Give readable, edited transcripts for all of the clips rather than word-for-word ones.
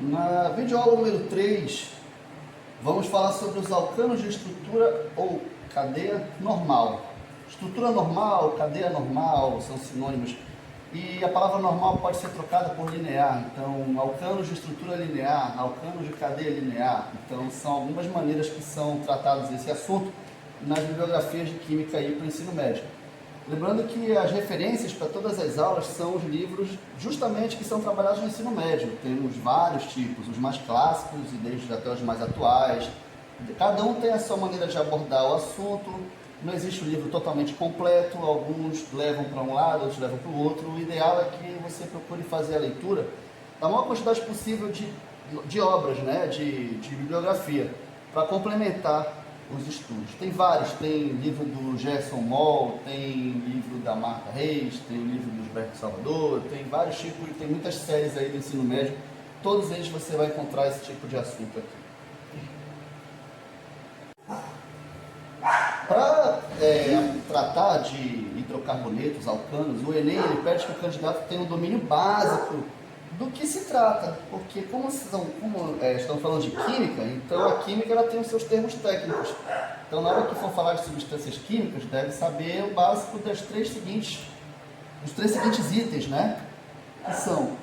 Na videoaula número 3, vamos falar sobre os alcanos de estrutura ou cadeia normal. Estrutura normal, cadeia normal são sinônimos e a palavra normal pode ser trocada por linear. Então, alcanos de estrutura linear, alcanos de cadeia linear. Então, são algumas maneiras que são tratados esse assunto nas bibliografias de química aí para o ensino médio. Lembrando que as referências para todas as aulas são os livros justamente que são trabalhados no ensino médio. Temos vários tipos, os mais clássicos e desde até os mais atuais. Cada um tem a sua maneira de abordar o assunto, não existe um livro totalmente completo, alguns levam para um lado, outros levam para o outro. O ideal é que você procure fazer a leitura da maior quantidade possível de obras, né, de bibliografia, para complementar os estudos. Tem vários, tem livro do Gerson Moll, tem livro da Marta Reis, tem o livro do Gilberto Salvador, tem vários tipos, tem muitas séries aí do ensino médio, todos eles você vai encontrar esse tipo de assunto aqui. Para tratar de hidrocarbonetos, alcanos, o Enem ele pede que o candidato tenha um domínio básico do que se trata, porque como estamos falando de química, então a química ela tem os seus termos técnicos. Então na hora que for falar de substâncias químicas, deve saber o básico dos três seguintes itens, né? Que são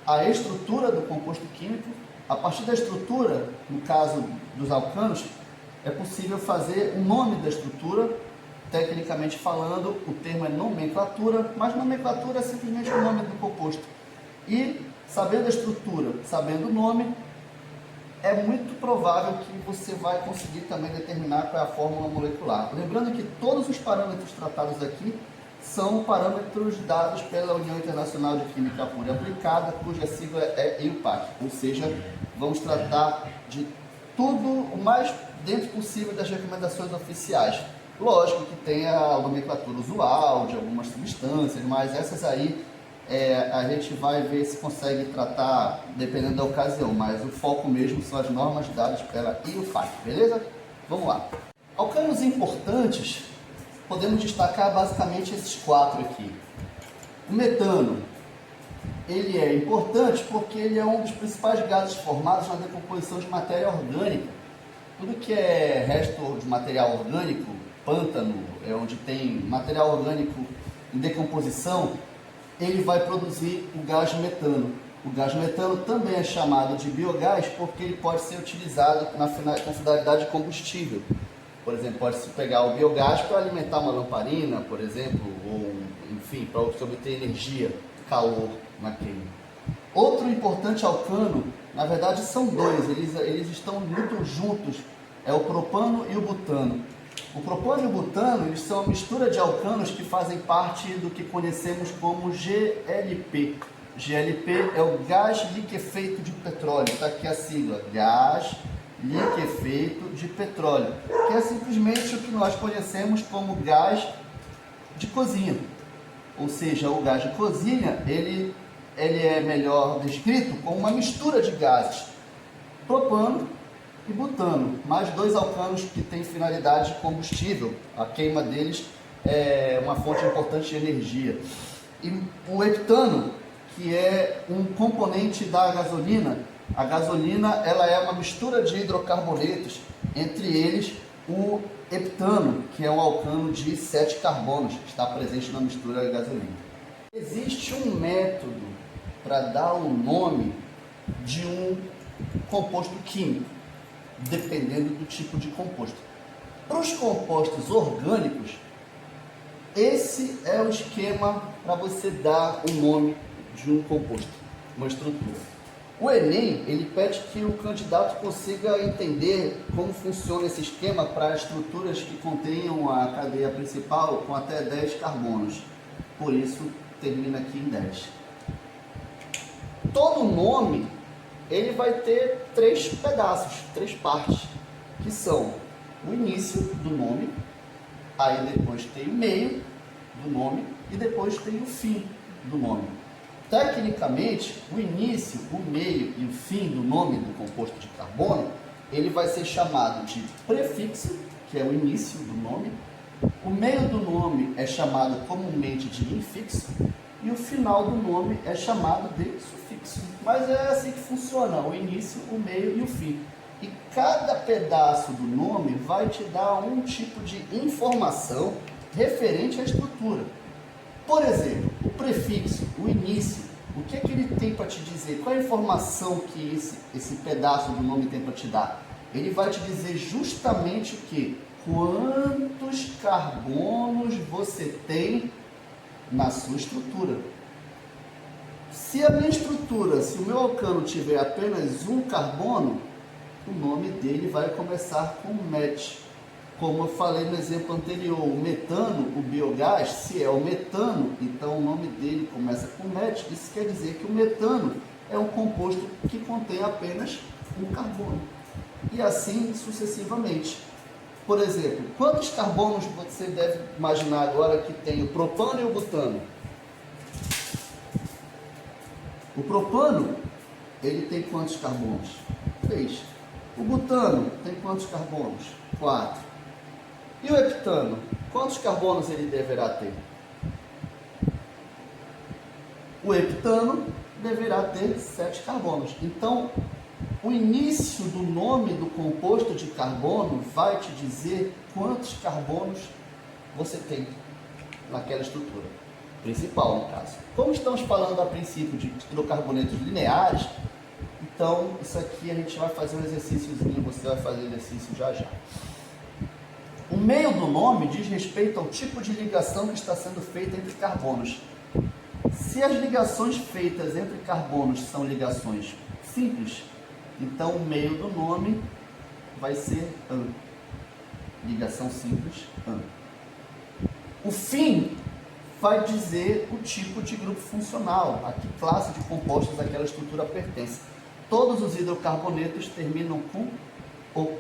a estrutura do composto químico. A partir da estrutura, no caso dos alcanos, é possível fazer o nome da estrutura. Tecnicamente falando, o termo é nomenclatura, mas nomenclatura é simplesmente o nome do composto. E sabendo a estrutura, sabendo o nome, é muito provável que você vai conseguir também determinar qual é a fórmula molecular. Lembrando que todos os parâmetros tratados aqui são parâmetros dados pela União Internacional de Química Pura e Aplicada, cuja sigla é EUPAC. Ou seja, vamos tratar de tudo o mais dentro possível das recomendações oficiais. Lógico que tem a nomenclatura usual de algumas substâncias, mas essas aí a gente vai ver se consegue tratar dependendo da ocasião, mas o foco mesmo são as normas dadas pela EUPAC, beleza? Vamos lá. Alcanos importantes, podemos destacar basicamente esses 4 aqui. O metano, ele é importante porque ele é um dos principais gases formados na decomposição de matéria orgânica. Tudo que é resto de material orgânico, pântano, onde tem material orgânico em decomposição, ele vai produzir o gás metano. O gás metano também é chamado de biogás porque ele pode ser utilizado com finalidade de combustível. Por exemplo, pode-se pegar o biogás para alimentar uma lamparina, por exemplo, ou enfim, para obter energia, calor na queima. Outro importante alcano, na verdade são dois, eles estão muito juntos, é o propano e o butano. O propano e o butano, eles são uma mistura de alcanos que fazem parte do que conhecemos como GLP. GLP é o gás liquefeito de petróleo, está aqui a sigla, gás liquefeito de petróleo, que é simplesmente o que nós conhecemos como gás de cozinha. Ou seja, o gás de cozinha, ele é melhor descrito como uma mistura de gases, propano e butano, mais 2 alcanos que têm finalidade de combustível. A queima deles é uma fonte importante de energia. E o heptano, que é um componente da gasolina. A gasolina ela é uma mistura de hidrocarbonetos, entre eles o heptano, que é um alcano de 7 carbonos, que está presente na mistura de gasolina. Existe um método para dar o nome de um composto químico, dependendo do tipo de composto. Para os compostos orgânicos, esse é o esquema para você dar o nome de um composto, uma estrutura. O Enem, ele pede que o candidato consiga entender como funciona esse esquema para estruturas que contenham a cadeia principal com até 10 carbonos. Por isso, termina aqui em 10. Todo nome ele vai ter 3 pedaços, 3 partes, que são o início do nome, aí depois tem o meio do nome e depois tem o fim do nome. Tecnicamente, o início, o meio e o fim do nome do composto de carbono, ele vai ser chamado de prefixo, que é o início do nome. O meio do nome é chamado comumente de infixo e o final do nome é chamado de sufixo. Mas é assim que funciona, o início, o meio e o fim. E cada pedaço do nome vai te dar um tipo de informação referente à estrutura. Por exemplo, o prefixo, o início, o que é que ele tem para te dizer? Qual é a informação que esse pedaço do nome tem para te dar? Ele vai te dizer justamente o que? Quantos carbonos você tem na sua estrutura. Se a minha estrutura, se o meu alcano tiver apenas um carbono, o nome dele vai começar com met. Como eu falei no exemplo anterior, o metano, o biogás, se é o metano, então o nome dele começa com met. Isso quer dizer que o metano é um composto que contém apenas um carbono. E assim sucessivamente. Por exemplo, quantos carbonos você deve imaginar agora que tem o propano e o butano? O propano, ele tem quantos carbonos? 3. O butano tem quantos carbonos? 4. E o heptano, quantos carbonos ele deverá ter? O heptano deverá ter 7 carbonos. Então, o início do nome do composto de carbono vai te dizer quantos carbonos você tem naquela estrutura principal, no caso. Como estamos falando a princípio de hidrocarbonetos lineares, então isso aqui a gente vai fazer um exercíciozinho, você vai fazer o exercício já já. O meio do nome diz respeito ao tipo de ligação que está sendo feita entre carbonos. Se as ligações feitas entre carbonos são ligações simples, então o meio do nome vai ser an. Ligação simples, an. O fim vai dizer o tipo de grupo funcional, a que classe de compostos aquela estrutura pertence. Todos os hidrocarbonetos terminam com O.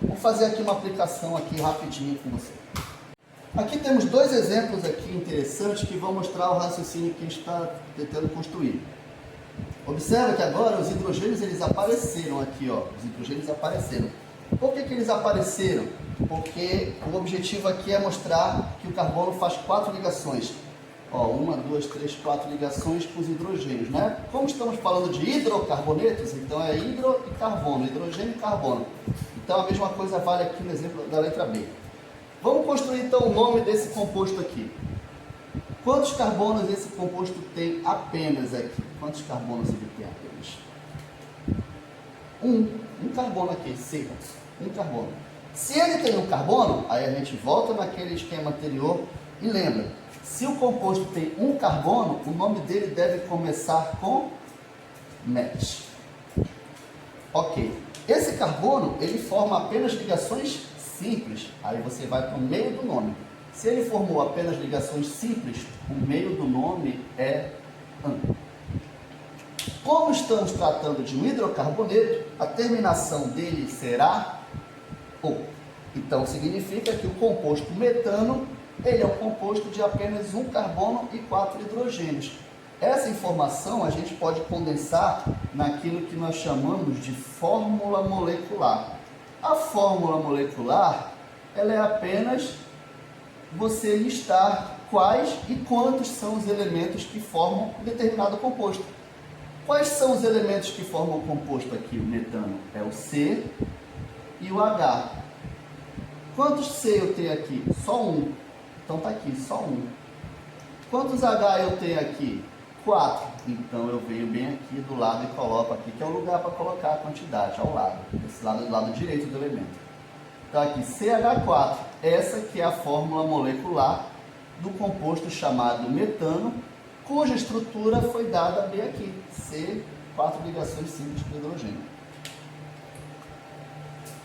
Vou fazer aqui uma aplicação aqui rapidinho com você. Aqui temos dois exemplos aqui interessantes que vão mostrar o raciocínio que a gente está tentando construir. Observa que agora os hidrogênios eles apareceram aqui, ó. Os hidrogênios apareceram. Por que eles apareceram? Porque o objetivo aqui é mostrar que o carbono faz 4 ligações. Ó, 1, 2, 3, 4 ligações com os hidrogênios, né? Como estamos falando de hidrocarbonetos, então é hidro e carbono, hidrogênio e carbono. Então a mesma coisa vale aqui no exemplo da letra B. Vamos construir então o nome desse composto aqui. Quantos carbonos esse composto tem apenas aqui? Quantos carbonos ele tem apenas? Um carbono aqui, C. Um carbono. Se ele tem um carbono, aí a gente volta naquele esquema anterior e lembra. Se o composto tem um carbono, o nome dele deve começar com met. Ok. Esse carbono, ele forma apenas ligações simples. Aí você vai para o meio do nome. Se ele formou apenas ligações simples, o meio do nome é an. Como estamos tratando de um hidrocarboneto, a terminação dele será O. Então significa que o composto metano, ele é um composto de apenas um carbono e 4 hidrogênios. Essa informação a gente pode condensar naquilo que nós chamamos de fórmula molecular. A fórmula molecular, ela é apenas você listar quais e quantos são os elementos que formam um determinado composto. Quais são os elementos que formam o composto aqui? O metano é o C e o H. Quantos C eu tenho aqui? Só um. Então está aqui, só um. Quantos H eu tenho aqui? 4. Então eu venho bem aqui do lado e coloco aqui, que é o lugar para colocar a quantidade, ao lado. Esse lado é do lado direito do elemento. Então aqui, CH4. Essa que é a fórmula molecular do composto chamado metano, cuja estrutura foi dada bem aqui. C, 4 ligações simples de hidrogênio.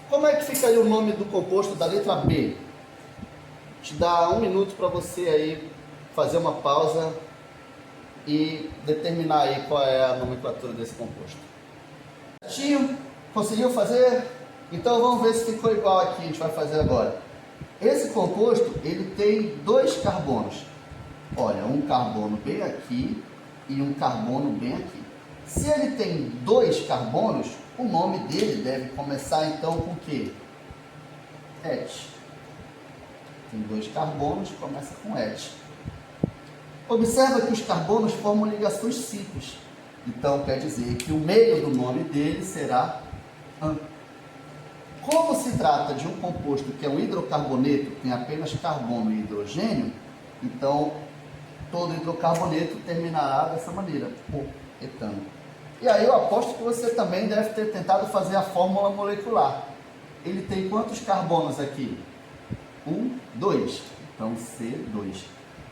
Como é que fica aí o nome do composto da letra B? Te dá 1 minuto para você aí fazer uma pausa e determinar aí qual é a nomenclatura desse composto. Certinho? Conseguiu fazer? Então vamos ver se ficou igual aqui, a gente vai fazer agora. Esse composto, ele tem 2 carbonos. Olha, um carbono bem aqui e um carbono bem aqui. Se ele tem 2 carbonos, o nome dele deve começar então com o quê? Et. Tem 2 carbonos, começa com et. Observa que os carbonos formam ligações simples. Então, quer dizer que o meio do nome dele será AN. Como se trata de um composto que é um hidrocarboneto, tem apenas carbono e hidrogênio, então todo hidrocarboneto terminará dessa maneira, por etano. E aí eu aposto que você também deve ter tentado fazer a fórmula molecular. Ele tem quantos carbonos aqui? 1, 2. Então C2.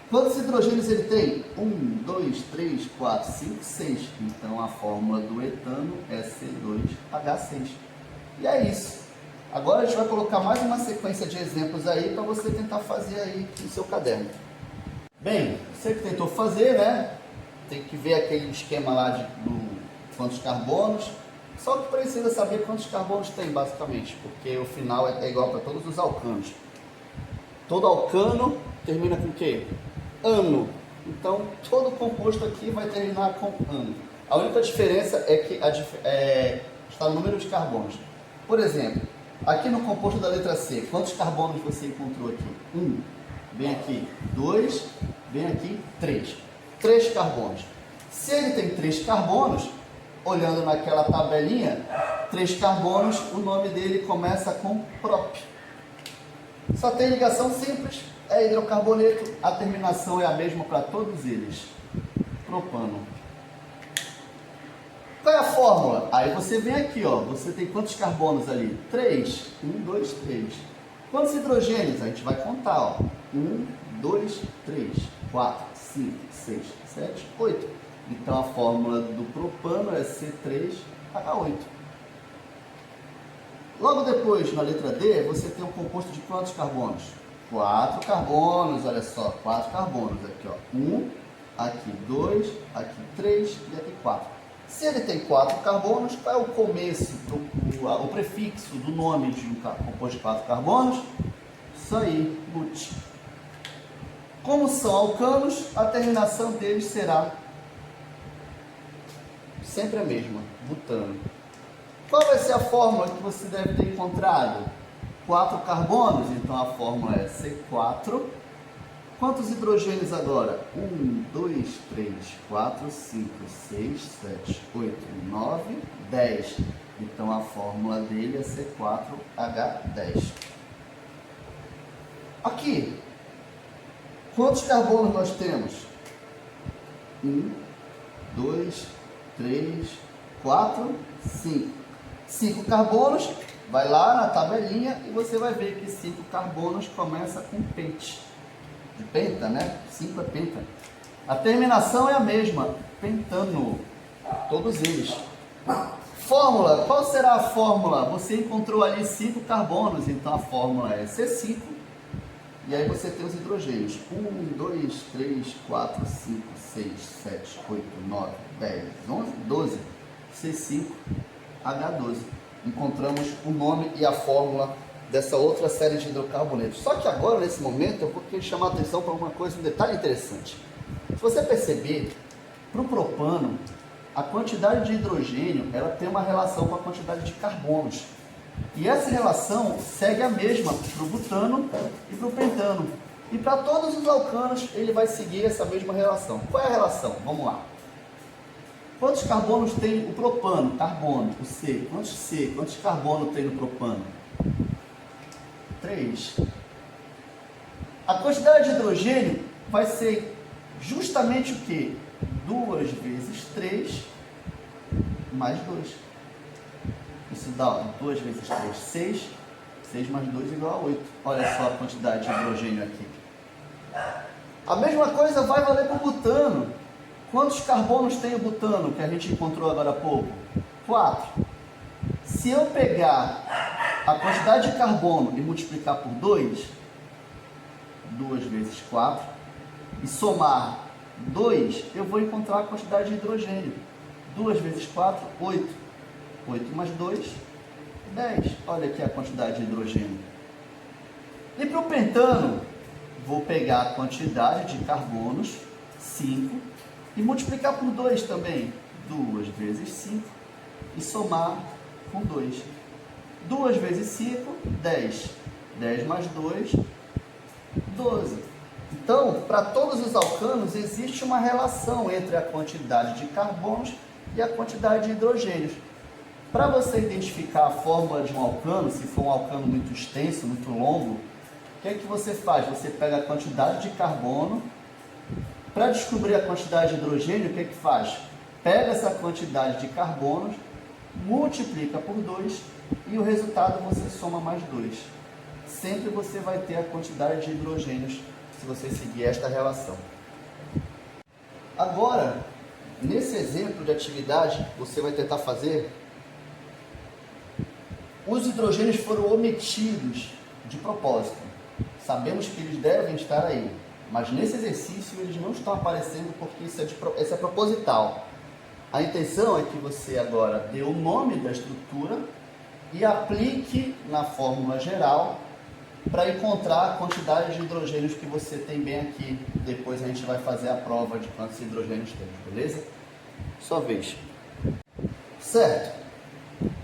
Quantos hidrogênios ele tem? 1, 2, 3, 4, 5, 6. Então a fórmula do etano é C2H6. E é isso. Agora a gente vai colocar mais uma sequência de exemplos aí para você tentar fazer aí no seu caderno. Bem, você que tentou fazer, né? Tem que ver aquele esquema lá do quantos carbonos. Só que precisa saber quantos carbonos tem, basicamente, porque o final é igual para todos os alcanos. Todo alcano termina com o quê? Ano. Então, todo composto aqui vai terminar com ano. A única diferença é que está no número de carbonos. Por exemplo, aqui no composto da letra C, quantos carbonos você encontrou aqui? 1. Vem aqui 2. Vem aqui 3. 3 carbonos. Se ele tem 3 carbonos, olhando naquela tabelinha, 3 carbonos, o nome dele começa com prop. Só tem ligação simples, é hidrocarboneto, a terminação é a mesma para todos eles. Propano. Qual é a fórmula? Aí você vem aqui, ó, você tem quantos carbonos ali? 3. 1, 2, 3. Quantos hidrogênios? A gente vai contar, ó. 1, 2, 3, 4, 5, 6, 7, 8. Então a fórmula do propano é C3H8. Logo depois, na letra D, você tem um composto de quantos carbonos? 4 carbonos, olha só, 4 carbonos. Aqui, ó, 1, aqui 2, aqui 3 e aqui 4. Se ele tem 4 carbonos, qual é o começo, o prefixo do nome de um composto de 4 carbonos? Isso aí, but. Como são alcanos, a terminação deles será sempre a mesma, butano. Qual vai ser a fórmula que você deve ter encontrado? 4 carbonos, então a fórmula é C4. Quantos hidrogênios agora? 1, 2, 3, 4, 5, 6, 7, 8, 9, 10. Então a fórmula dele é C4H10. Aqui, quantos carbonos nós temos? 1, 2, 3, 4, 5. 5 carbonos, vai lá na tabelinha e você vai ver que 5 carbonos começa com pente. De penta, né? 5 é penta. A terminação é a mesma, pentano. Todos eles. Fórmula, qual será a fórmula? Você encontrou ali 5 carbonos, então a fórmula é C5. E aí você tem os hidrogênios. 1, 2, 3, 4, 5, 6, 7, 8, 9, 10, 11, 12. C5H12. Encontramos o nome e a fórmula dessa outra série de hidrocarbonetos. Só que agora, nesse momento, eu vou querer chamar a atenção para uma coisa, um detalhe interessante. Se você perceber, para o propano, a quantidade de hidrogênio ela tem uma relação com a quantidade de carbonos. E essa relação segue a mesma para o butano e para o pentano. E para todos os alcanos ele vai seguir essa mesma relação. Qual é a relação? Vamos lá. Quantos carbonos tem o propano? Carbono, o C. Quantos carbonos tem no propano? 3. A quantidade de hidrogênio vai ser justamente o quê? 2 vezes 3 mais 2. Isso dá 2 vezes 3, 6. 6 mais 2 igual a 8. Olha só a quantidade de hidrogênio aqui. A mesma coisa vai valer para o butano. Quantos carbonos tem o butano que a gente encontrou agora há pouco? 4. Se eu pegar a quantidade de carbono e multiplicar por 2, 2 vezes 4, e somar 2, eu vou encontrar a quantidade de hidrogênio. 2 vezes 4, 8. 8 mais 2, 10. Olha aqui a quantidade de hidrogênio. E para o pentano, vou pegar a quantidade de carbonos, 5, e multiplicar por 2 também. 2 vezes 5, e somar com 2. 2 vezes 5, 10. 10 mais 2, 12. Então, para todos os alcanos, existe uma relação entre a quantidade de carbonos e a quantidade de hidrogênios. Para você identificar a fórmula de um alcano, se for um alcano muito extenso, muito longo, o que é que você faz? Você pega a quantidade de carbono. Para descobrir a quantidade de hidrogênio, o que é que faz? Pega essa quantidade de carbonos, multiplica por 2 e o resultado você soma mais 2. Sempre você vai ter a quantidade de hidrogênios se você seguir esta relação. Agora, nesse exemplo de atividade, você vai tentar fazer. Os hidrogênios foram omitidos de propósito. Sabemos que eles devem estar aí, mas nesse exercício eles não estão aparecendo porque isso é proposital. A intenção é que você agora dê o nome da estrutura e aplique na fórmula geral para encontrar a quantidade de hidrogênios que você tem bem aqui. Depois a gente vai fazer a prova de quantos hidrogênios temos, beleza? Sua vez. Certo.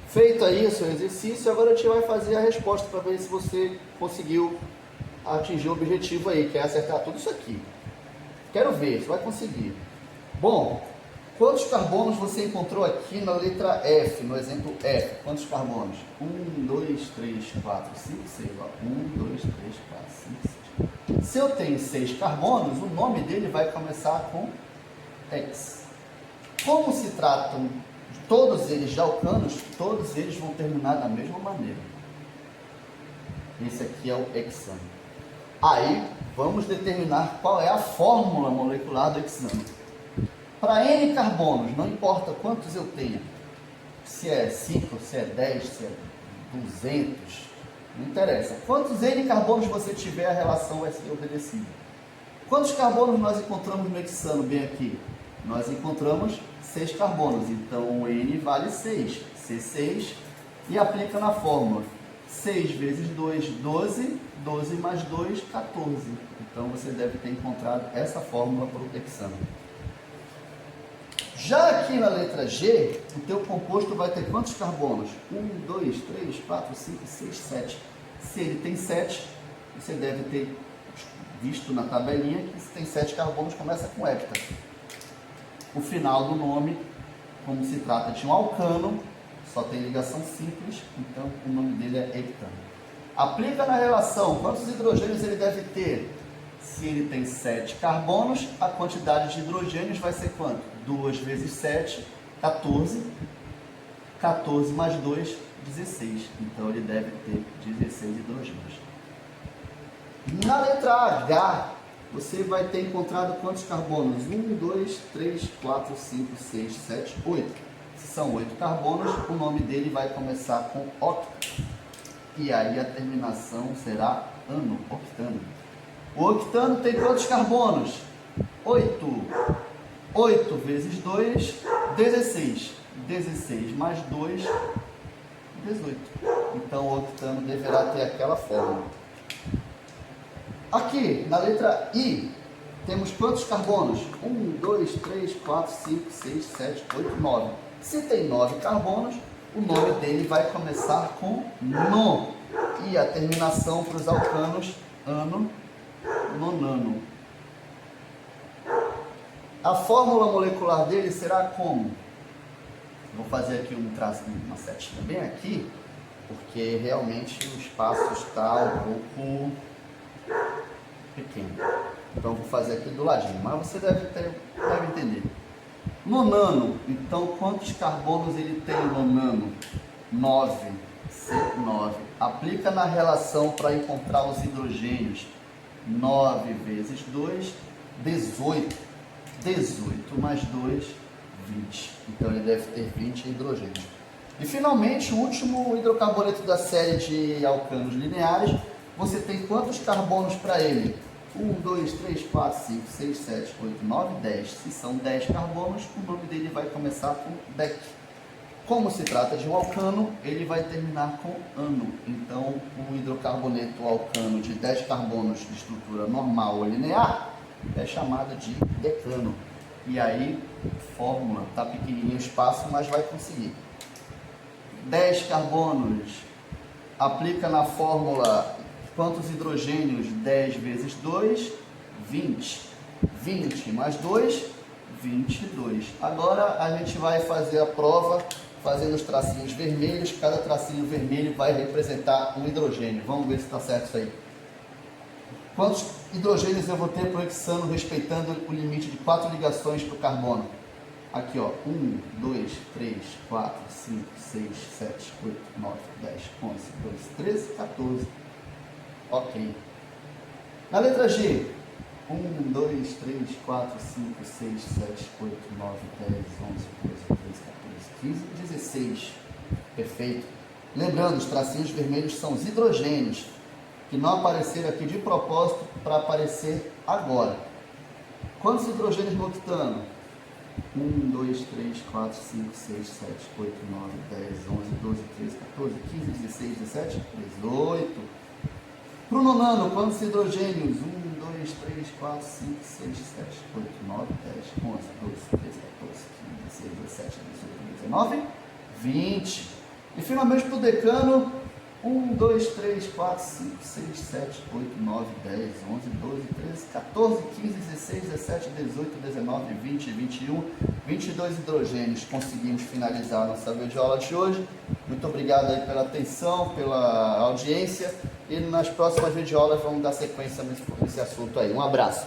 Feito aí o seu exercício, agora a gente vai fazer a resposta para ver se você conseguiu atingir o objetivo aí, que é acertar tudo isso aqui. Quero ver, você vai conseguir. Bom, quantos carbonos você encontrou aqui na letra F, no exemplo F? Quantos carbonos? 1, 2, 3, 4, 5, 6. 1, 2, 3, 4, 5, 6. Se eu tenho 6 carbonos, o nome dele vai começar com X. Como se tratam todos eles de alcanos, todos eles vão terminar da mesma maneira. Esse aqui é o hexano. Aí, vamos determinar qual é a fórmula molecular do hexano. Para N carbonos, não importa quantos eu tenha, se é 5, se é 10, se é 200, não interessa. Quantos N carbonos você tiver, a relação vai ser obedecida. Quantos carbonos nós encontramos no hexano bem aqui? Nós encontramos 6 carbonos, então o N vale 6, C6, e aplica na fórmula. 6 vezes 2, 12, 12 mais 2, 14. Então você deve ter encontrado essa fórmula para o hexano. Já aqui na letra G, o teu composto vai ter quantos carbonos? 1, 2, 3, 4, 5, 6, 7. Se ele tem 7, você deve ter visto na tabelinha que se tem 7 carbonos, começa com hepta. O final do nome, como se trata de um alcano, só tem ligação simples, então o nome dele é heptano. Aplica na relação, quantos hidrogênios ele deve ter? Se ele tem 7 carbonos, a quantidade de hidrogênios vai ser quanto? 2 vezes 7, 14. 14 mais 2, 16. Então ele deve ter 16 hidrogênios. Na letra H, você vai ter encontrado quantos carbonos? 1, 2, 3, 4, 5, 6, 7, 8. Se são 8 carbonos, o nome dele vai começar com octa. E aí a terminação será ano, octano. O octano tem quantos carbonos? 8. 8 vezes 2, 16. 16 mais 2, 18. Então o octano deverá ter aquela fórmula. Aqui, na letra I, temos quantos carbonos? 1, 2, 3, 4, 5, 6, 7, 8, 9. Se tem 9 carbonos, o nome dele vai começar com no. E a terminação para os alcanos, ano, nonano. A fórmula molecular dele será como? Vou fazer aqui um traço, uma setinha bem aqui, porque realmente o espaço está um pouco pequeno. Então vou fazer aqui do ladinho, mas você deve entender. Nonano, então quantos carbonos ele tem no nano? 9, C9. Aplica na relação para encontrar os hidrogênios. 9 vezes 2, 18. 18 mais 2, 20. Então ele deve ter 20 hidrogênios. E finalmente, o último hidrocarboneto da série de alcanos lineares, você tem quantos carbonos para ele? 1, 2, 3, 4, 5, 6, 7, 8, 9, 10. Se são 10 carbonos, o nome dele vai começar com dec. Como se trata de um alcano, ele vai terminar com ano. Então, o hidrocarboneto alcano de 10 carbonos de estrutura normal ou linear é chamado de decano. E aí, fórmula, tá pequenininho o espaço, mas vai conseguir. 10 carbonos, aplica na fórmula quantos hidrogênios? 10 vezes 2, 20. 20 mais 2, 22. Agora a gente vai fazer a prova fazendo os tracinhos vermelhos. Cada tracinho vermelho vai representar um hidrogênio. Vamos ver se está certo isso aí. Quantos hidrogênios eu vou ter por hexano respeitando o limite de 4 ligações para o carbono? Aqui, ó, 1, 2, 3, 4, 5, 6, 7, 8, 9, 10, 11, 12, 13, 14. Ok. Na letra G, 1, 2, 3, 4, 5, 6, 7, 8, 9, 10, 11, 12, 13, 14, 15, 16. Perfeito. Lembrando, os tracinhos vermelhos são os hidrogênios, que não apareceram aqui de propósito para aparecer agora. Quantos hidrogênios no octano? 1, 2, 3, 4, 5, 6, 7, 8, 9, 10, 11, 12, 13, 14, 15, 16, 17, 18. Para o nonano, quantos hidrogênios? 1, 2, 3, 4, 5, 6, 7, 8, 9, 10, 11, 12, 13, 14, 15, 16, 17, 18, 19, 20. E finalmente para o decano, 1, 2, 3, 4, 5, 6, 7, 8, 9, 10, 11, 12, 13, 14, 15, 16, 17, 18, 19, 20, 21, 22 hidrogênios. Conseguimos finalizar a nossa videoaula de hoje. Muito obrigado aí pela atenção, pela audiência. E nas próximas videoaulas vamos dar sequência nesse assunto aí. Um abraço.